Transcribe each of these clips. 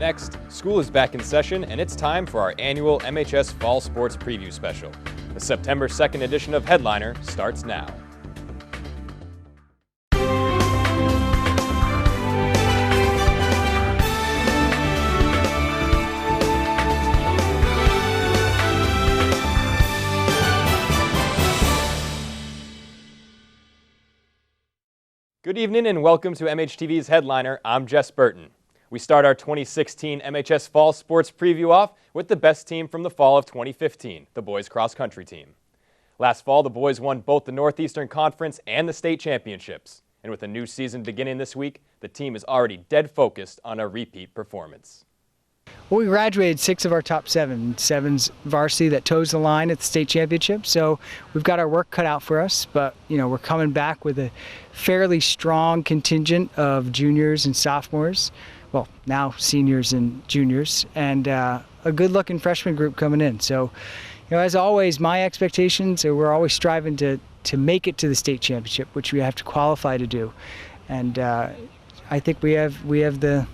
Next, school is back in session and it's time for our annual MHS Fall Sports Preview Special. The September 2nd edition of Headliner starts now. Good evening and welcome to MHTV's Headliner. I'm Jess Burton. We start our 2016 MHS Fall Sports Preview off with the best team from the fall of 2015, the boys cross country team. Last fall, the boys won both the Northeastern Conference and the state championships. And with a new season beginning this week, the team is already dead focused on a repeat performance. Well, we graduated 6 of our top 7. 7's varsity that toes the line at the state championship, so we've got our work cut out for us, but we're coming back with a fairly strong contingent of juniors and sophomores, well, now seniors and juniors, and a good-looking freshman group coming in. So, as always, my expectations are we're always striving to make it to the state championship, which we have to qualify to do, and I think we have the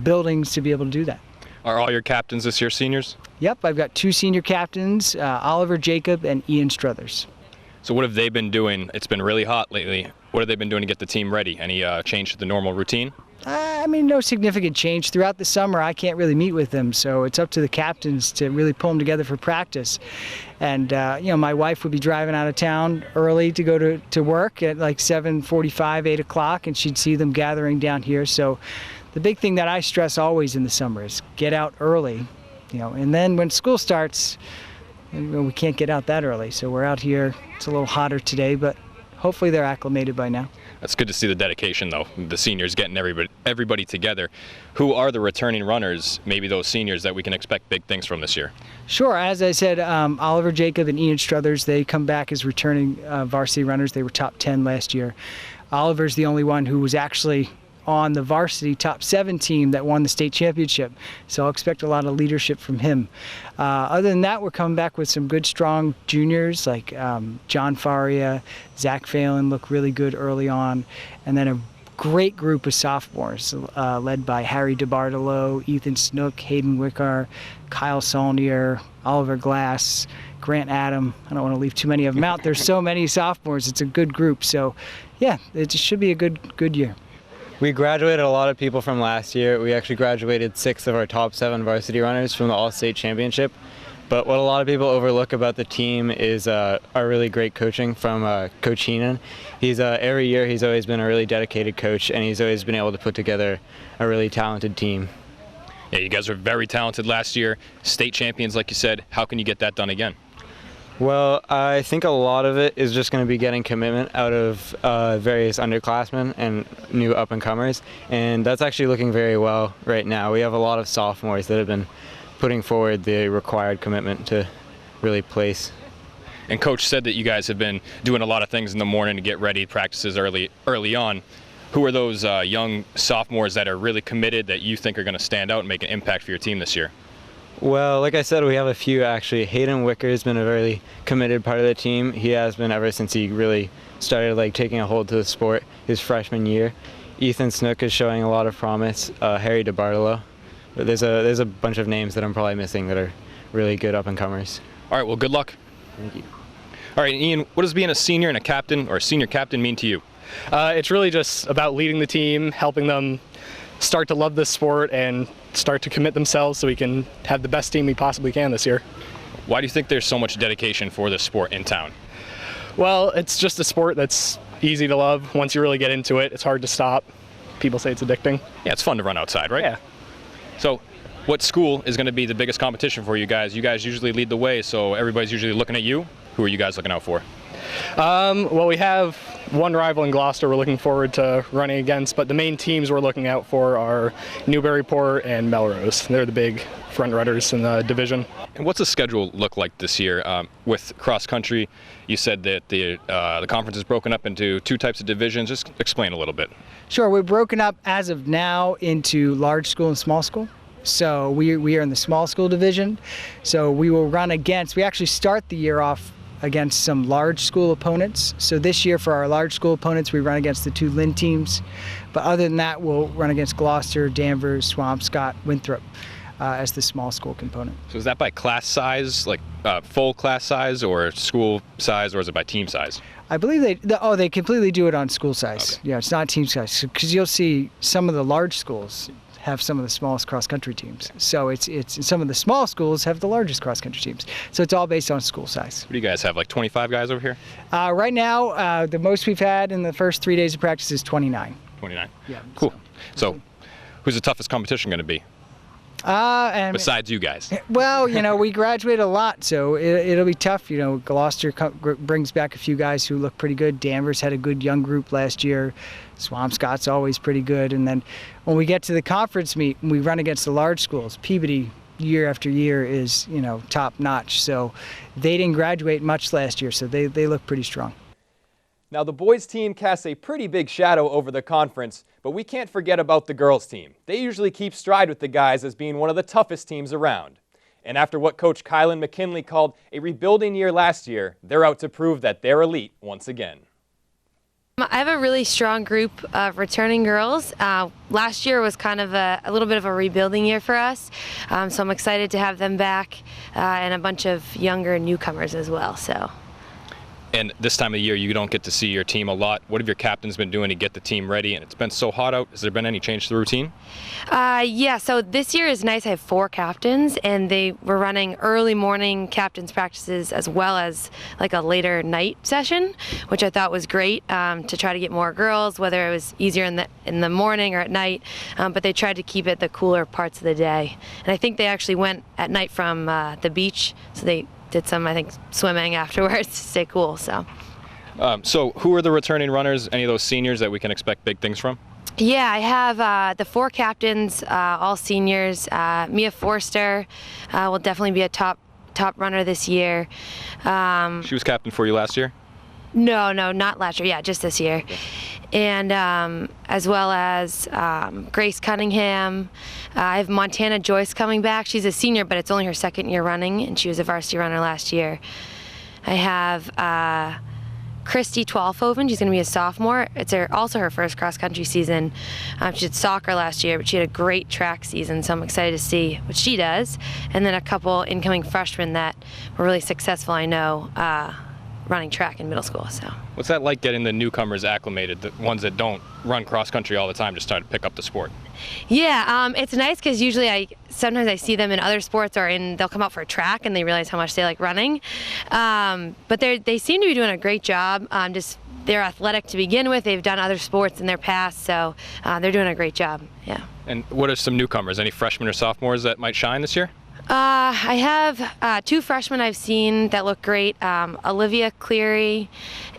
buildings to be able to do that. Are all your captains this year seniors? Yep, I've got 2 senior captains, Oliver Jacob and Ian Struthers. So what have they been doing? It's been really hot lately. What have they been doing to get the team ready? Any change to the normal routine? No significant change. Throughout the summer, I can't really meet with them, so it's up to the captains to really pull them together for practice. And, my wife would be driving out of town early to go to work at like 7:45, 8 o'clock, and she'd see them gathering down here. So the big thing that I stress always in the summer is get out early, and then when school starts, we can't get out that early. So we're out here. It's a little hotter today, but hopefully they're acclimated by now. That's good to see the dedication, though, the seniors getting everybody together. Who are the returning runners, maybe those seniors that we can expect big things from this year? Sure. As I said, Oliver Jacob and Ian Struthers, they come back as returning varsity runners. They were top 10 last year. Oliver's the only one who was actually on the varsity top 7 team that won the state championship. So I'll expect a lot of leadership from him. Other than that, we're coming back with some good, strong juniors like John Faria, Zach Phelan look really good early on, and then a great group of sophomores led by Harry DeBartolo, Ethan Snook, Hayden Wickar, Kyle Saulnier, Oliver Glass, Grant Adam. I don't want to leave too many of them out. There's so many sophomores. It's a good group. So, yeah, it should be a good year. We graduated a lot of people from last year. We actually graduated 6 of our top 7 varsity runners from the All-State Championship. But what a lot of people overlook about the team is our really great coaching from Coach Heenan. Every year he's always been a really dedicated coach, and he's always been able to put together a really talented team. Yeah, you guys were very talented last year. State champions, like you said. How can you get that done again? Well, I think a lot of it is just going to be getting commitment out of various underclassmen and new up-and-comers, and that's actually looking very well right now. We have a lot of sophomores that have been putting forward the required commitment to really place. And Coach said that you guys have been doing a lot of things in the morning to get ready, practices early on. Who are those young sophomores that are really committed that you think are going to stand out and make an impact for your team this year? Well, like I said, we have a few actually. Hayden Wicker has been a very committed part of the team. He has been ever since he really started taking a hold to the sport his freshman year. Ethan Snook is showing a lot of promise. Harry DeBartolo. But there's a bunch of names that I'm probably missing that are really good up-and-comers. All right, well, good luck. Thank you. All right, Ian, what does being a senior and a captain or a senior captain mean to you? It's really just about leading the team, helping them start to love this sport and start to commit themselves so we can have the best team we possibly can this year. Why do you think there's so much dedication for this sport in town? Well, it's just a sport that's easy to love. Once you really get into it, it's hard to stop. People say it's addicting. Yeah, it's fun to run outside, right? Yeah. So what school is going to be the biggest competition for you guys? You guys usually lead the way, so everybody's usually looking at you. Who are you guys looking out for? Well, we have one rival in Gloucester we're looking forward to running against, but the main teams we're looking out for are Newburyport and Melrose. They're the big front runners in the division. And what's the schedule look like this year? With cross country, you said that the conference is broken up into 2 types of divisions. Just explain a little bit. Sure, we're broken up as of now into large school and small school. So we are in the small school division. So we will run against, we actually start the year off against some large school opponents. So this year for our large school opponents, we run against the 2 Lynn teams. But other than that, we'll run against Gloucester, Danvers, Swampscott, Winthrop as the small school component. So is that by class size, like full class size, or school size, or is it by team size? I believe they completely do it on school size. Okay. Yeah, it's not team size, because you'll see some of the large schools have some of the smallest cross-country teams. So it's some of the small schools have the largest cross-country teams. So it's all based on school size. What do you guys have, like 25 guys over here? Right now, the most we've had in the first 3 days of practice is 29. 29. Yeah. Cool. So who's the toughest competition going to be? And Besides you guys. well, we graduate a lot, so it'll be tough. Gloucester brings back a few guys who look pretty good. Danvers had a good young group last year. Swampscott's always pretty good. And then when we get to the conference meet, we run against the large schools. Peabody, year after year, is top notch. So they didn't graduate much last year, so they look pretty strong. Now, the boys team casts a pretty big shadow over the conference, but we can't forget about the girls team. They usually keep stride with the guys as being one of the toughest teams around. And after what Coach Kylan McKinley called a rebuilding year last year, they're out to prove that they're elite once again. I have a really strong group of returning girls. Last year was kind of a little bit of a rebuilding year for us, so I'm excited to have them back and a bunch of younger newcomers as well. And this time of the year, you don't get to see your team a lot. What have your captains been doing to get the team ready? And it's been so hot out. Has there been any change to the routine? Yeah, so this year is nice. I have 4 captains, and they were running early morning captains practices as well as like a later night session, which I thought was great to try to get more girls, whether it was easier in the morning or at night. But they tried to keep it the cooler parts of the day. And I think they actually went at night from the beach, so they did some, I think, swimming afterwards to stay cool. So who are the returning runners? Any of those seniors that we can expect big things from? Yeah, I have the 4 captains, all seniors. Mia Forster will definitely be a top runner this year. She was captain for you last year? No, not last year. Yeah, just this year. Okay. And as well as Grace Cunningham. I have Montana Joyce coming back. She's a senior, but it's only her 2nd year running, and she was a varsity runner last year. I have Christy Twalfoven. She's going to be a sophomore. It's also her first cross-country season. She did soccer last year, but she had a great track season, so I'm excited to see what she does. And then a couple incoming freshmen that were really successful, I know, running track in middle school. So what's that like, getting the newcomers acclimated, the ones that don't run cross country all the time, just start to pick up the sport? Yeah, it's nice because usually sometimes I see them in other sports or they'll come out for a track and they realize how much they like running. But they seem to be doing a great job. They're athletic to begin with. They've done other sports in their past, so they're doing a great job. Yeah. And what are some newcomers? Any freshmen or sophomores that might shine this year? I have 2 freshmen I've seen that look great. Olivia Cleary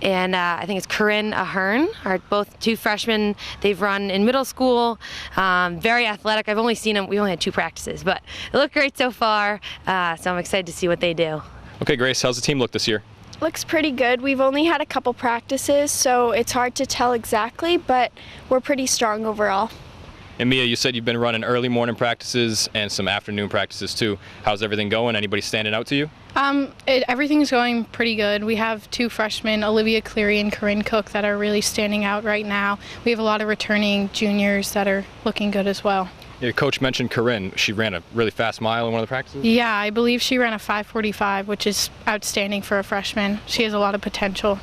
and I think it's Corinne Ahern are both 2 freshmen. They've run in middle school, very athletic. I've only seen them, we only had 2 practices, but they look great so far, so I'm excited to see what they do. Okay, Grace, how's the team look this year? Looks pretty good. We've only had a couple practices, so it's hard to tell exactly, but we're pretty strong overall. And Mia, you said you've been running early morning practices and some afternoon practices too. How's everything going? Anybody standing out to you? Everything's going pretty good. We have 2 freshmen, Olivia Cleary and Corinne Cook, that are really standing out right now. We have a lot of returning juniors that are looking good as well. Your coach mentioned Corinne. She ran a really fast mile in one of the practices? Yeah, I believe she ran a 5:45, which is outstanding for a freshman. She has a lot of potential.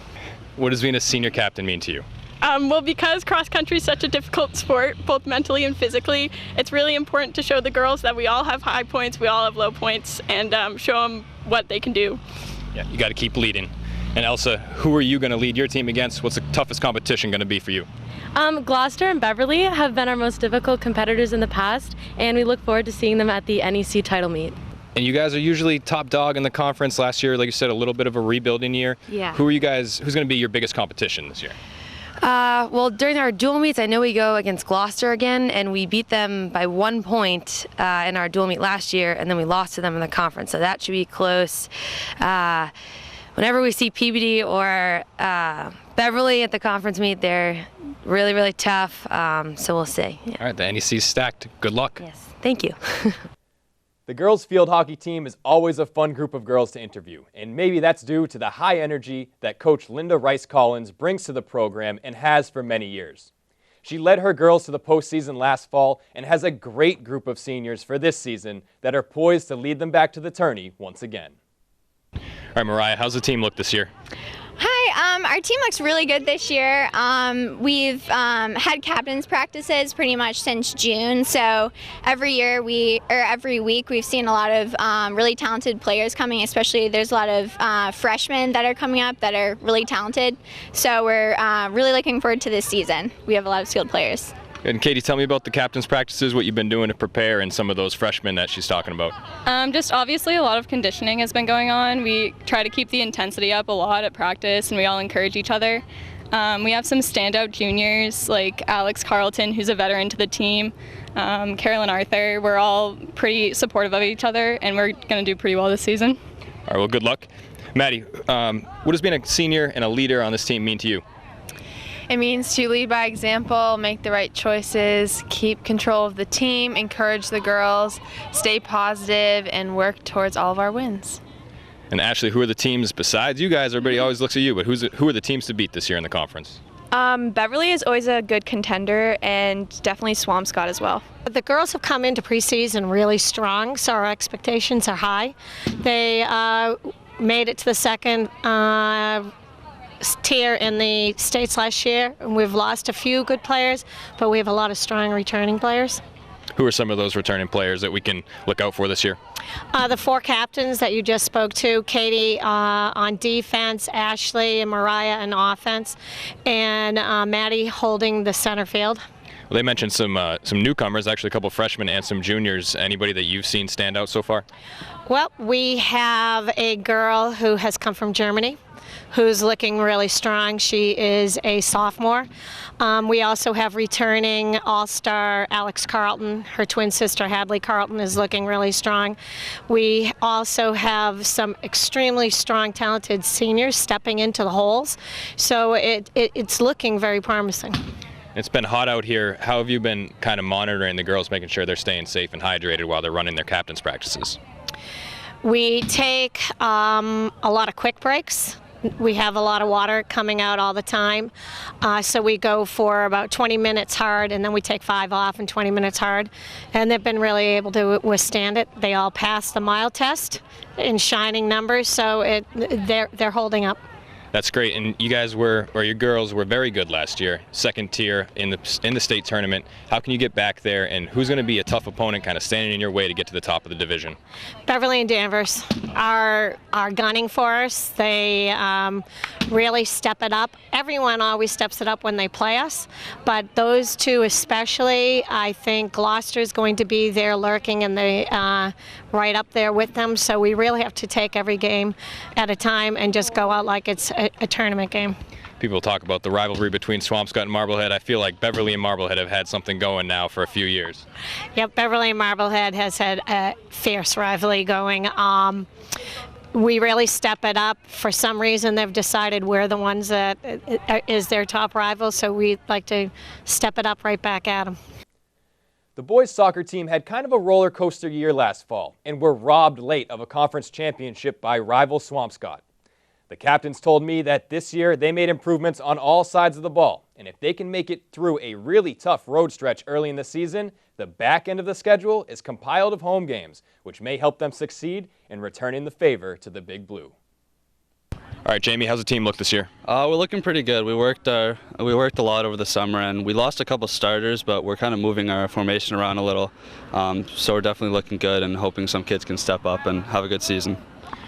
What does being a senior captain mean to you? Well, because cross country is such a difficult sport, both mentally and physically, it's really important to show the girls that we all have high points, we all have low points, and show them what they can do. Yeah, you got to keep leading. And Elsa, who are you going to lead your team against? What's the toughest competition going to be for you? Gloucester and Beverly have been our most difficult competitors in the past, and we look forward to seeing them at the NEC title meet. And you guys are usually top dog in the conference. Last year, like you said, a little bit of a rebuilding year. Yeah. Who's going to be your biggest competition this year? Well, during our dual meets, I know we go against Gloucester again, and we beat them by 1 point in our dual meet last year, and then we lost to them in the conference, so that should be close. Whenever we see Peabody or Beverly at the conference meet, they're really, really tough, so we'll see. Yeah. All right, the NEC's stacked. Good luck. Yes, thank you. The girls' field hockey team is always a fun group of girls to interview, and maybe that's due to the high energy that Coach Linda Rice-Collins brings to the program and has for many years. She led her girls to the postseason last fall and has a great group of seniors for this season that are poised to lead them back to the tourney once again. All right, Mariah, how's the team look this year? Hi, our team looks really good this year. We've had captain's practices pretty much since June, so every week we've seen a lot of really talented players coming, especially there's a lot of freshmen that are coming up that are really talented, so we're really looking forward to this season. We have a lot of skilled players. And Katie, tell me about the captain's practices, what you've been doing to prepare, and some of those freshmen that she's talking about. Just obviously a lot of conditioning has been going on. We try to keep the intensity up a lot at practice, and we all encourage each other. We have some standout juniors like Alex Carlton, who's a veteran to the team, Carolyn Arthur. We're all pretty supportive of each other, and we're going to do pretty well this season. All right, well, good luck. Maddie, what does being a senior and a leader on this team mean to you? It means to lead by example, make the right choices, keep control of the team, encourage the girls, stay positive, and work towards all of our wins. And Ashley, who are the teams besides you guys? Everybody always looks at you, but who are the teams to beat this year in the conference? Beverly is always a good contender, and definitely Swampscott as well. The girls have come into preseason really strong, so our expectations are high. They made it to the second tier in the states last year, and we've lost a few good players, but we have a lot of strong returning players. Who are some of those returning players that we can look out for this year? The four captains that you just spoke to, Katie on defense, Ashley and Mariah on offense, and Maddie holding the center field. Well, they mentioned some newcomers, actually a couple freshmen and some juniors. Anybody that you've seen stand out so far? Well, we have a girl who has come from Germany, who's looking really strong. She is a sophomore. We also have returning all-star Alex Carlton. Her twin sister Hadley Carlton is looking really strong. We also have some extremely strong, talented seniors stepping into the holes. So it's looking very promising. It's been hot out here. How have you been kind of monitoring the girls, making sure they're staying safe and hydrated while they're running their captain's practices? We take a lot of quick breaks. We have a lot of water coming out all the time, so we go for about 20 minutes hard, and then we take 5 off and 20 minutes hard, and they've been really able to withstand it. They all passed the mile test in shining numbers, so they're holding up. That's great, and you guys your girls were very good last year, second tier in the state tournament. How can you get back there, and who's going to be a tough opponent kind of standing in your way to get to the top of the division? Beverly and Danvers are gunning for us. They really step it up. Everyone always steps it up when they play us, but those two especially, I think Gloucester is going to be there lurking and right up there with them, so we really have to take every game at a time and just go out like it's a tournament game. People talk about the rivalry between Swampscott and Marblehead. I feel like Beverly and Marblehead have had something going now for a few years. Yep, Beverly and Marblehead has had a fierce rivalry going. We really step it up. For some reason, they've decided we're the ones that is their top rival, so we like to step it up right back at them. The boys soccer team had kind of a roller coaster year last fall and were robbed late of a conference championship by rival Swampscott. The captains told me that this year they made improvements on all sides of the ball, and if they can make it through a really tough road stretch early in the season, the back end of the schedule is compiled of home games, which may help them succeed in returning the favor to the Big Blue. All right, Jamie, how's the team look this year? We're looking pretty good. We worked a lot over the summer, and we lost a couple starters, but we're kind of moving our formation around a little. So we're definitely looking good and hoping some kids can step up and have a good season.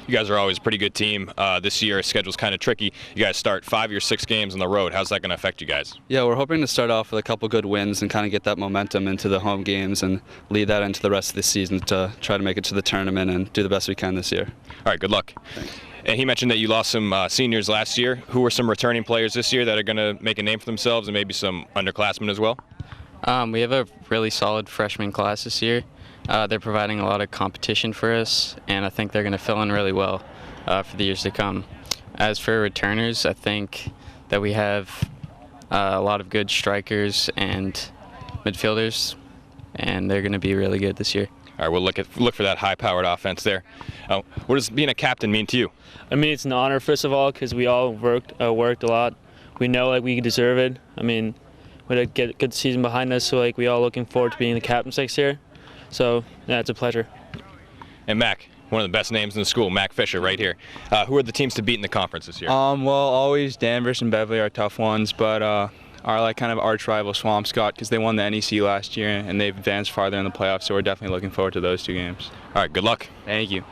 You guys are always a pretty good team. This year, schedule's kind of tricky. You guys start 5 or 6 games on the road. How's that going to affect you guys? Yeah, we're hoping to start off with a couple good wins and kind of get that momentum into the home games and lead that into the rest of the season to try to make it to the tournament and do the best we can this year. All right, good luck. Thanks. And he mentioned that you lost some seniors last year. Who are some returning players this year that are going to make a name for themselves, and maybe some underclassmen as well? We have a really solid freshman class this year. They're providing a lot of competition for us, and I think they're going to fill in really well for the years to come. As for returners, I think that we have a lot of good strikers and midfielders, and they're going to be really good this year. All right, we'll look for that high-powered offense there. What does being a captain mean to you? I mean, it's an honor, first of all, because we all worked a lot. We know like we deserve it. I mean, we had a good season behind us, so like we all looking forward to being the captains next year. So yeah, it's a pleasure. And Mac, one of the best names in the school, Mac Fisher, right here. Who are the teams to beat in the conference this year? Well, always Danvers and Beverly are tough ones, but our kind of arch rival Swampscott, because they won the NEC last year and they've advanced farther in the playoffs, so we're definitely looking forward to those 2 games. All right, good luck. Thank you.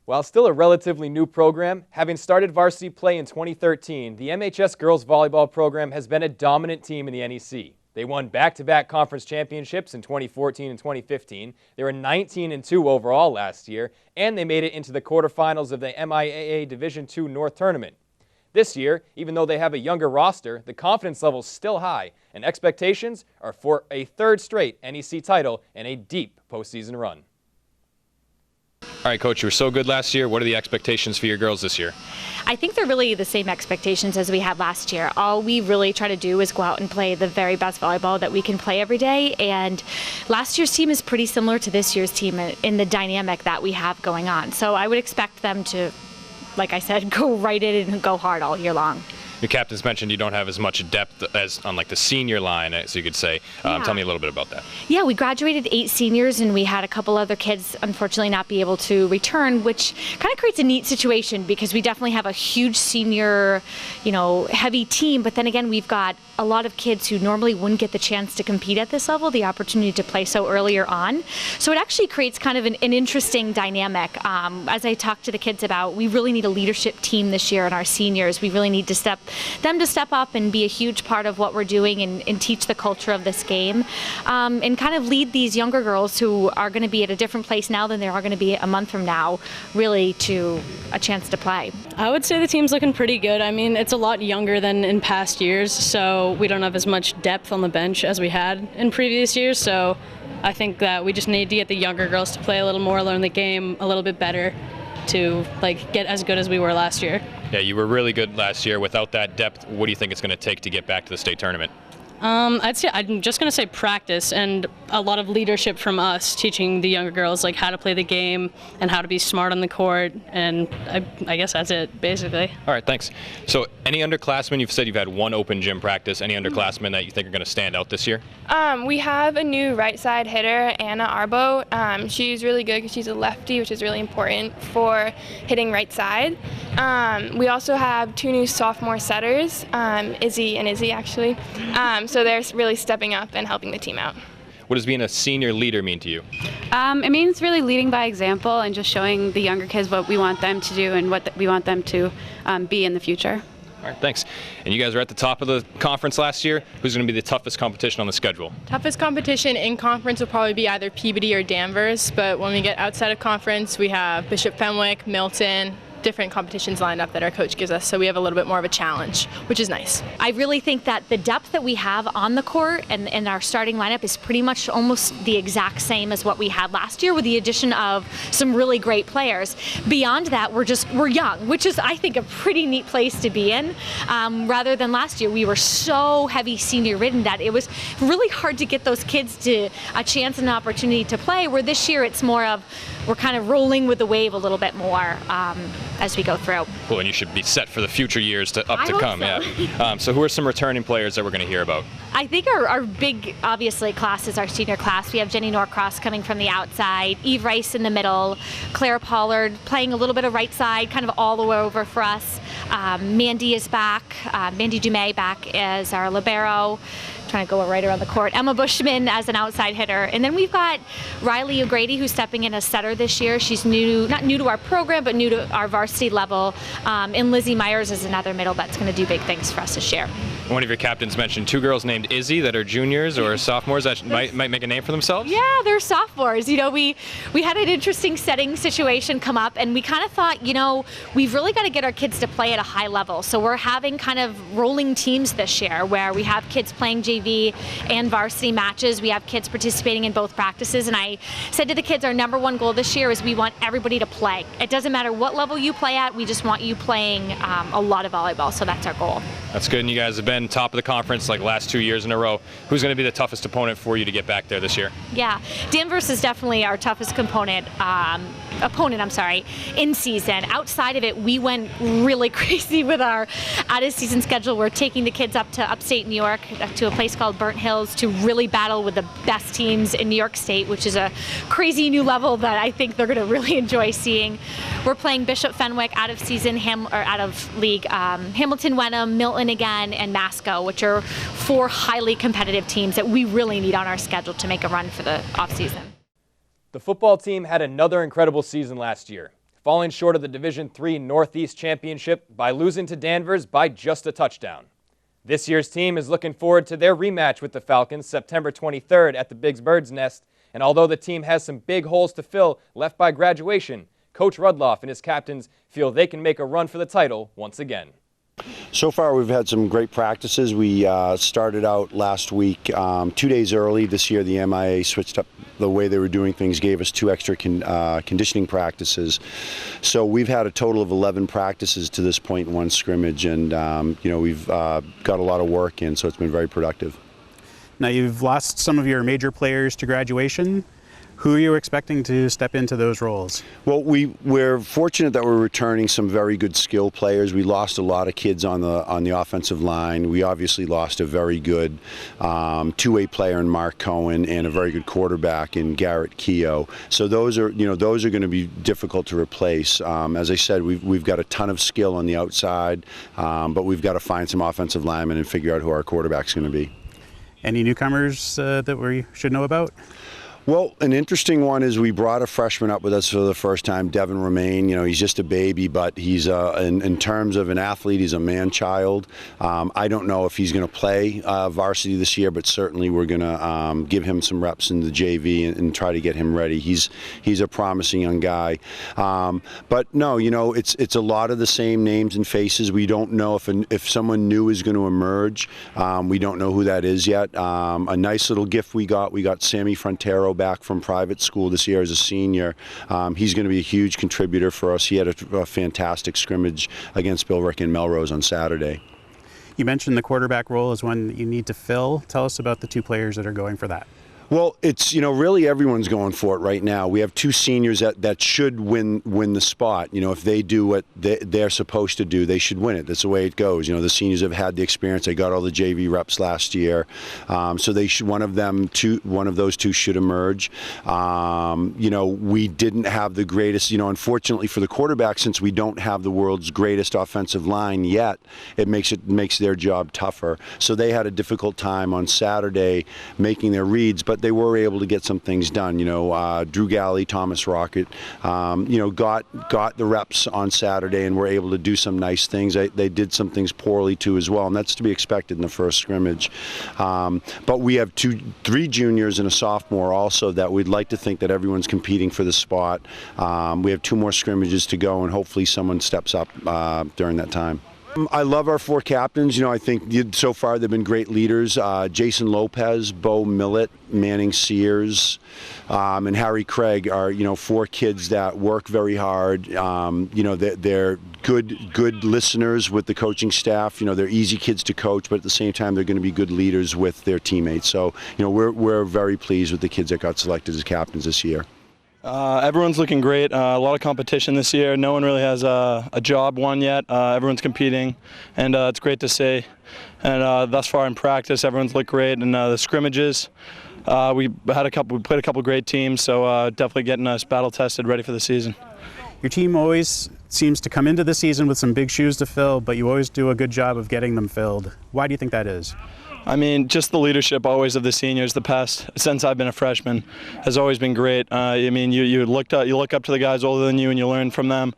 While still a relatively new program, having started varsity play in 2013, the MHS girls volleyball program has been a dominant team in the NEC. They won back-to-back conference championships in 2014 and 2015. They were 19-2 overall last year, and they made it into the quarterfinals of the MIAA Division II North Tournament. This year, even though they have a younger roster, the confidence level is still high, and expectations are for a 3rd straight NEC title and a deep postseason run. All right, Coach, you were so good last year. What are the expectations for your girls this year? I think they're really the same expectations as we had last year. All we really try to do is go out and play the very best volleyball that we can play every day, and last year's team is pretty similar to this year's team in the dynamic that we have going on. So I would expect them to, like I said, go right in and go hard all year long. Your captains mentioned you don't have as much depth as on like the senior line, as you could say. Tell me a little bit about that. Yeah, we graduated 8 seniors, and we had a couple other kids unfortunately not be able to return, which kind of creates a neat situation because we definitely have a huge senior, heavy team. But then again, we've got a lot of kids who normally wouldn't get the chance to compete at this level, the opportunity to play so earlier on. So it actually creates kind of an interesting dynamic. As I talked to the kids about, we really need a leadership team this year, and our seniors, we really need to step up and be a huge part of what we're doing and teach the culture of this game, and kind of lead these younger girls who are going to be at a different place now than they are going to be a month from now, really to a chance to play. I would say the team's looking pretty good. I mean, it's a lot younger than in past years, so we don't have as much depth on the bench as we had in previous years, so I think that we just need to get the younger girls to play a little more, learn the game a little bit better to get as good as we were last year. Yeah, you were really good last year. Without that depth, what do you think it's going to take to get back to the state tournament? I'm just going to say practice and a lot of leadership from us, teaching the younger girls how to play the game and how to be smart on the court, and I guess that's it, basically. All right, thanks. So any underclassmen, you've said you've had 1 open gym practice, any underclassmen that you think are going to stand out this year? We have a new right side hitter, Anna Arbo. She's really good because she's a lefty, which is really important for hitting right side. We also have 2 new sophomore setters, Izzy and Izzy actually. So they're really stepping up and helping the team out. What does being a senior leader mean to you? It means really leading by example and just showing the younger kids what we want them to do and what we want them to be in the future. All right, thanks. And you guys are at the top of the conference last year. Who's going to be the toughest competition on the schedule? Toughest competition in conference will probably be either Peabody or Danvers, but when we get outside of conference, we have Bishop Fenwick, Milton, different competitions lined up that our coach gives us, so we have a little bit more of a challenge, which is nice. I really think that the depth that we have on the court and our starting lineup is pretty much almost the exact same as what we had last year, with the addition of some really great players. Beyond that, we're young, which is, I think, a pretty neat place to be in. Rather than last year, we were so heavy senior ridden that it was really hard to get those kids to a chance and an opportunity to play, where this year it's more of we're kind of rolling with the wave a little bit more as we go through. Cool, and you should be set for the future years to come. So. Yeah. So who are some returning players that we're going to hear about? I think our big, obviously, class is our senior class. We have Jenny Norcross coming from the outside, Eve Rice in the middle, Claire Pollard playing a little bit of right side, kind of all the way over for us. Mandy is back, Mandy Dumais back as our libero, trying to go right around the court. Emma Bushman as an outside hitter. And then we've got Riley O'Grady, who's stepping in as setter this year. She's not new to our program, but new to our varsity level. And Lizzie Myers is another middle that's going to do big things for us this year. One of your captains mentioned 2 girls named Izzy that are juniors or sophomores that might make a name for themselves? Yeah, they're sophomores. We had an interesting setting situation come up, and we kind of thought, we've really got to get our kids to play at a high level. So we're having kind of rolling teams this year where we have kids playing JV and varsity matches. We have kids participating in both practices, and I said to the kids, our #1 goal this year is we want everybody to play. It doesn't matter what level you play at, we just want you playing a lot of volleyball, so that's our goal. That's good, and you guys have been been top of the conference like last 2 years in a row. Who's going to be the toughest opponent for you to get back there this year? Yeah, Danvers is definitely our toughest opponent in season. Outside of it, we went really crazy with our out-of-season schedule. We're taking the kids up to upstate New York to a place called Burnt Hills to really battle with the best teams in New York State, which is a crazy new level that I think they're going to really enjoy seeing. We're playing Bishop Fenwick out of season, out of league, Hamilton Wenham, Milton again, and Masco, which are 4 highly competitive teams that we really need on our schedule to make a run for the offseason. The football team had another incredible season last year, falling short of the Division III Northeast Championship by losing to Danvers by just a touchdown. This year's team is looking forward to their rematch with the Falcons September 23rd at the Big Bird's Nest, and although the team has some big holes to fill left by graduation, Coach Rudloff and his captains feel they can make a run for the title once again. So far, we've had some great practices. We started out last week 2 days early. This year, the MIA switched up the way they were doing things, gave us 2 extra conditioning practices. So we've had a total of 11 practices to this point in 1 scrimmage, and we've got a lot of work in, so it's been very productive. Now, you've lost some of your major players to graduation. Who are you expecting to step into those roles? Well, we're fortunate that we're returning some very good skill players. We lost a lot of kids on the offensive line. We obviously lost a very good two-way player in Mark Cohen and a very good quarterback in Garrett Keogh. So those are going to be difficult to replace. As I said, we've got a ton of skill on the outside, but we've got to find some offensive linemen and figure out who our quarterback's going to be. Any newcomers that we should know about? Well, an interesting one is we brought a freshman up with us for the first time, Devin Romaine. He's just a baby, but he's in terms of an athlete, he's a man-child. I don't know if he's going to play varsity this year, but certainly we're going to give him some reps in the JV and try to get him ready. He's a promising young guy. But no, it's a lot of the same names and faces. We don't know if someone new is going to emerge. We don't know who that is yet. A nice little gift we got Sammy Frontero back from private school this year as a senior. He's going to be a huge contributor for us. He had a fantastic scrimmage against Billerica and Melrose on Saturday. You mentioned the quarterback role is one that you need to fill. Tell us about the 2 players that are going for that. Well, it's, really everyone's going for it right now. We have 2 seniors that should win the spot. If they do what they're supposed to do, they should win it. That's the way it goes. The seniors have had the experience. They got all the JV reps last year. So they should, one of those 2 should emerge. We didn't have the greatest, unfortunately for the quarterback, since we don't have the world's greatest offensive line yet, it makes their job tougher. So they had a difficult time on Saturday making their reads, but they were able to get some things done. Drew Galley, Thomas Rocket, got the reps on Saturday and were able to do some nice things. They did some things poorly too as well, and that's to be expected in the first scrimmage. But we have 3 juniors and a sophomore also that we'd like to think that everyone's competing for the spot. We have 2 more scrimmages to go, and hopefully someone steps up during that time. I love our 4 captains. I think so far they've been great leaders. Jason Lopez, Bo Millett, Manning Sears, and Harry Craig are 4 kids that work very hard. They're good listeners with the coaching staff. They're easy kids to coach, but at the same time they're going to be good leaders with their teammates. So we're very pleased with the kids that got selected as captains this year. Everyone's looking great. A lot of competition this year. No one really has a job won yet. Everyone's competing, and it's great to see. And thus far in practice, everyone's looked great. And the scrimmages, we played a couple great teams, so definitely getting us battle tested, ready for the season. Your team always seems to come into the season with some big shoes to fill, but you always do a good job of getting them filled. Why do you think that is? Just the leadership always of the seniors. The past, since I've been a freshman, has always been great. You look up to the guys older than you, and you learn from them.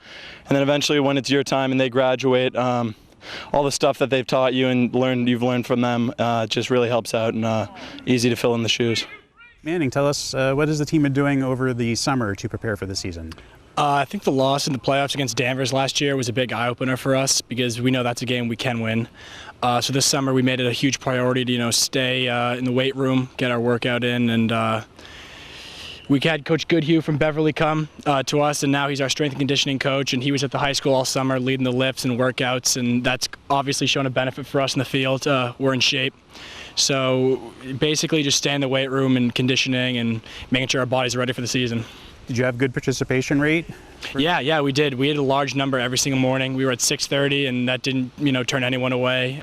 And then eventually, when it's your time and they graduate, all the stuff that they've taught you and you've learned from them just really helps out, and easy to fill in the shoes. Manning, tell us what has the team been doing over the summer to prepare for the season? I think the loss in the playoffs against Danvers last year was a big eye-opener for us because we know that's a game we can win. So this summer we made it a huge priority to stay in the weight room, get our workout in, and we had Coach Goodhue from Beverly come to us, and now he's our strength and conditioning coach, and he was at the high school all summer leading the lifts and workouts, and that's obviously shown a benefit for us in the field. We're in shape. So basically just stay in the weight room and conditioning and making sure our bodies are ready for the season. Did you have good participation rate? Yeah, we did. We had a large number every single morning. We were at 6:30, and that didn't, turn anyone away.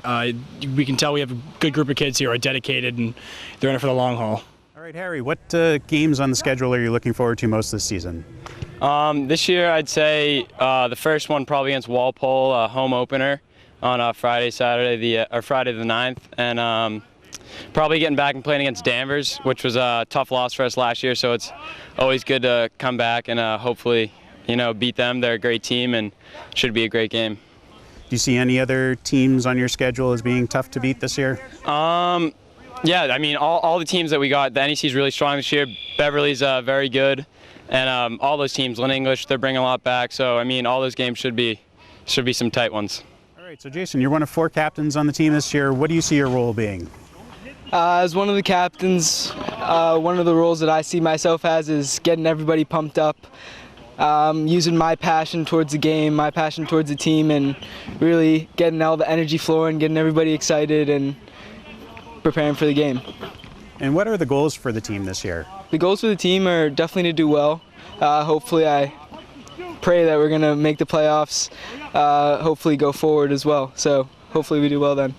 We can tell we have a good group of kids here who are dedicated, and they're in it for the long haul. All right, Harry, what games on the schedule are you looking forward to most this season? This year, I'd say the first one probably against Walpole, a home opener on Friday the 9th, and probably getting back and playing against Danvers, which was a tough loss for us last year, so it's always good to come back and hopefully, beat them. They're a great team and should be a great game. Do you see any other teams on your schedule as being tough to beat this year? Yeah, I mean, all the teams that we got, the NEC is really strong this year. Beverly's very good, and all those teams, Lynn English, they're bringing a lot back, so, I mean, all those games should be some tight ones. All right, so Jason, you're one of 4 captains on the team this year. What do you see your role being? As one of the captains, one of the roles that I see myself as is getting everybody pumped up, using my passion towards the game, my passion towards the team, and really getting all the energy flowing, getting everybody excited and preparing for the game. And what are the goals for the team this year? The goals for the team are definitely to do well. Hopefully, I pray that we're going to make the playoffs, hopefully go forward as well. So hopefully we do well then.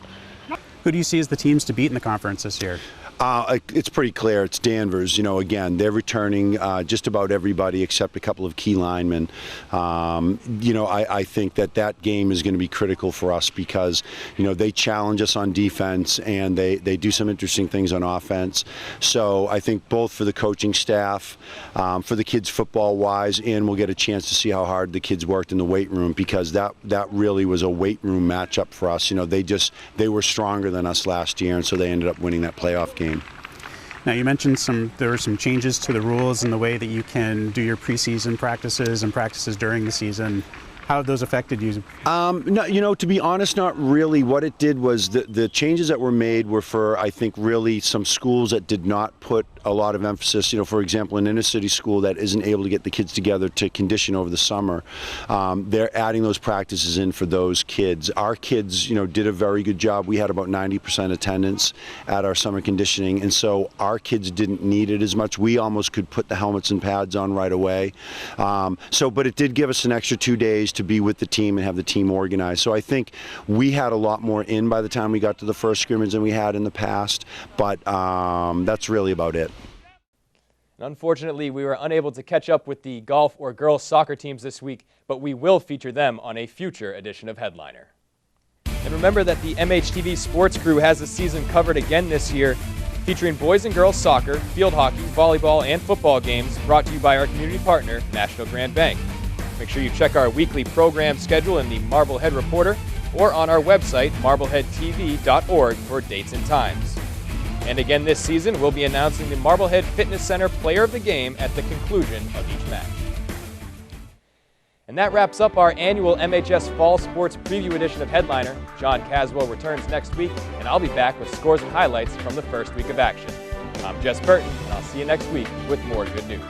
Who do you see as the teams to beat in the conference this year? It's pretty clear. It's Danvers. Again, they're returning just about everybody except a couple of key linemen. I think that game is going to be critical for us because, they challenge us on defense and they do some interesting things on offense. So I think both for the coaching staff, for the kids football-wise, and we'll get a chance to see how hard the kids worked in the weight room because that really was a weight room matchup for us. They were stronger than us last year, and so they ended up winning that playoff game. Now you mentioned there were some changes to the rules in the way that you can do your preseason practices and practices during the season. How have those affected you? No, to be honest, not really. What it did was the changes that were made were for, I think, really some schools that did not put a lot of emphasis. For example, an inner city school that isn't able to get the kids together to condition over the summer, they're adding those practices in for those kids. Our kids, did a very good job. We had about 90% attendance at our summer conditioning, and so our kids didn't need it as much. We almost could put the helmets and pads on right away. But it did give us an extra 2 days to be with the team and have the team organized. So I think we had a lot more in by the time we got to the first scrimmage than we had in the past, but that's really about it. Unfortunately, we were unable to catch up with the golf or girls soccer teams this week, but we will feature them on a future edition of Headliner. And remember that the MHTV Sports Crew has the season covered again this year, featuring boys and girls soccer, field hockey, volleyball, and football games brought to you by our community partner, National Grand Bank. Make sure you check our weekly program schedule in the Marblehead Reporter or on our website, marbleheadtv.org, for dates and times. And again this season, we'll be announcing the Marblehead Fitness Center Player of the Game at the conclusion of each match. And that wraps up our annual MHS Fall Sports Preview edition of Headliner. John Caswell returns next week, and I'll be back with scores and highlights from the first week of action. I'm Jess Burton, and I'll see you next week with more good news.